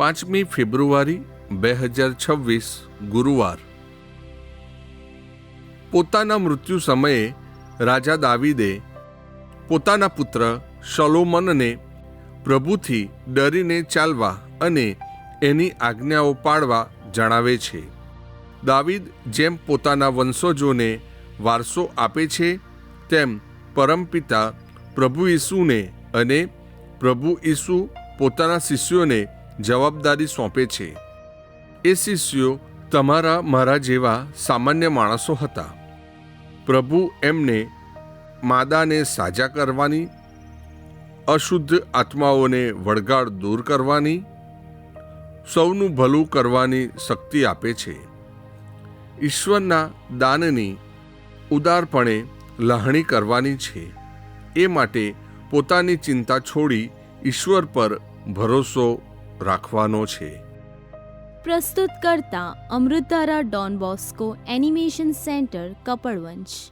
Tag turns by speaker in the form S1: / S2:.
S1: 5મી ફેબ્રુઆરી 2026 ગુરુવાર. પોતાના મૃત્યુ સમયે રાજા દાવીદે પોતાના પુત્ર શલોમનને પ્રભુથી ડરીને ચાલવા અને એની આજ્ઞાઓ પાળવા જણાવે છે. દાવીદ જેમ પોતાના વંશજોને વારસો આપે છે, તેમ પરમપિતા પ્રભુ ઈસુને અને પ્રભુ ઈસુ પોતાના શિષ્યોને જવાબદારી સોંપે છે. એ શિષ્યો તમારા મારા જેવા સામાન્ય માણસો હતા. પ્રભુ એમને માદાને સાજા કરવાની, અશુદ્ધ આત્માઓને વળગાડ દૂર કરવાની, સૌનું ભલું કરવાની શક્તિ આપે છે. ઈશ્વરના દાનની ઉદારપણે લહાણી કરવાની છે. એ માટે પોતાની ચિંતા છોડી ઈશ્વર પર ભરોસો રાખવાનો છે.
S2: પ્રસ્તુત કરતા અમૃતધારા Don Bosco animation centre, Kapadvanj.